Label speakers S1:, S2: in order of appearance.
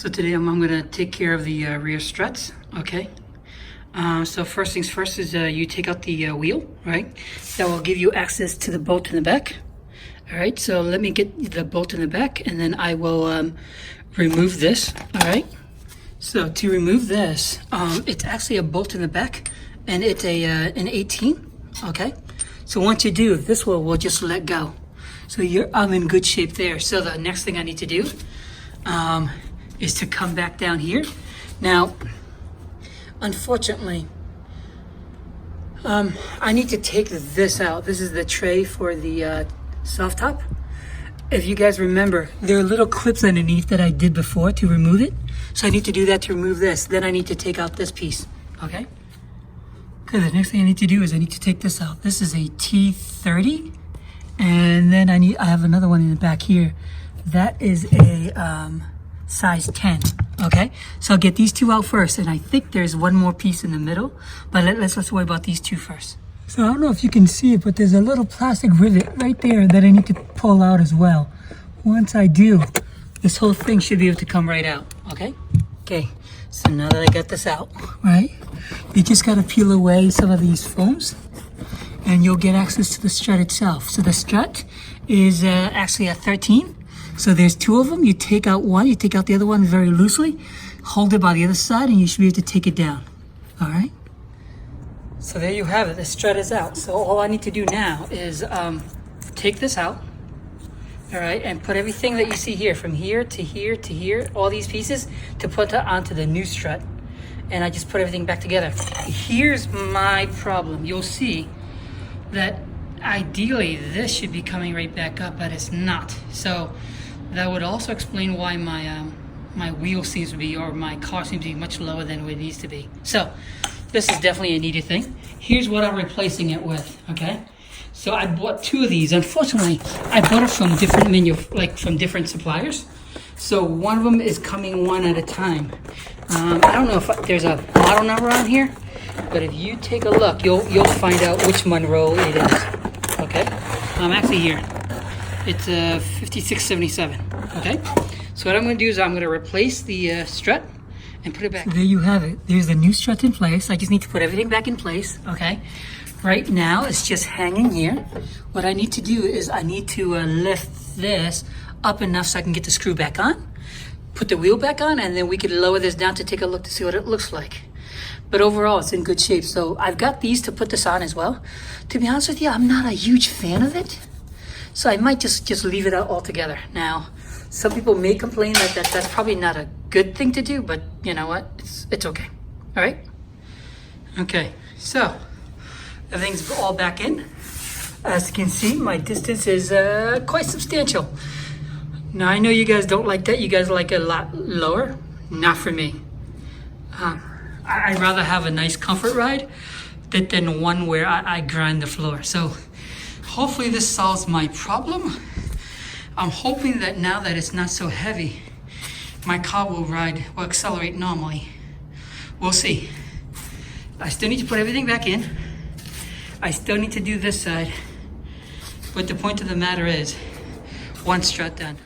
S1: So today I'm going to take care of the rear struts, okay? So first things first is you take out the wheel, right? That will give you access to the bolt in the back. All right, so let me get the bolt in the back and then I will remove this, all right? So to remove this, it's actually a bolt in the back and it's an 18, okay? So once you do, this will just let go. So I'm in good shape there. So the next thing I need to do is to come back down here. Now, unfortunately, I need to take this out. This is the tray for the soft top. If you guys remember, there are little clips underneath that I did before to remove it. So I need to do that to remove this. Then I need to take out this piece, okay? Okay, the next thing I need to do is I need to take this out. This is a T30, and then I have another one in the back here. That is a size 10, okay? So I'll get these two out first, and I think there's one more piece in the middle, but let's worry about these two first. So I don't know if you can see it, but there's a little plastic rivet right there that I need to pull out as well. Once I do, this whole thing should be able to come right out, okay? Okay, so now that I got this out, right, you just gotta peel away some of these foams and you'll get access to the strut itself. So the strut is actually a 13. So there's two of them. You take out one, you take out the other one very loosely, hold it by the other side, and you should be able to take it down. All right? So there you have it. The strut is out. So all I need to do now is take this out, all right, and put everything that you see here, from here to here to here, all these pieces, to put onto the new strut. And I just put everything back together. Here's my problem. You'll see that ideally this should be coming right back up, but it's not. So that would also explain why my wheel seems to be, or my car seems to be much lower than it needs to be. So this is definitely a needed thing. Here's what I'm replacing it with, okay? So I bought two of these. Unfortunately, I bought it from different from different suppliers. So one of them is coming one at a time. I don't know if there's a model number on here, but if you take a look, you'll find out which Monroe it is. Okay, actually here, it's 5677. Okay, so what I'm going to do is I'm going to replace the strut and put it back. So there you have it. There's the new strut in place. I just need to put everything back in place. Okay, right now it's just hanging here. What I need to do is I need to lift this up enough so I can get the screw back on, put the wheel back on, and then we could lower this down to take a look to see what it looks like. But overall, it's in good shape. So I've got these to put this on as well. To be honest with you, I'm not a huge fan of it. So I might just leave it out altogether. Now, some people may complain that that's probably not a good thing to do, but you know what? It's okay. All right? Okay, so everything's all back in. As you can see, my distance is quite substantial. Now, I know you guys don't like that. You guys like it a lot lower. Not for me. I'd rather have a nice comfort ride than one where I grind the floor. So hopefully this solves my problem. I'm hoping that now that it's not so heavy, my car will accelerate normally. We'll see. I still need to put everything back in. I still need to do this side. But the point of the matter is, one strut done.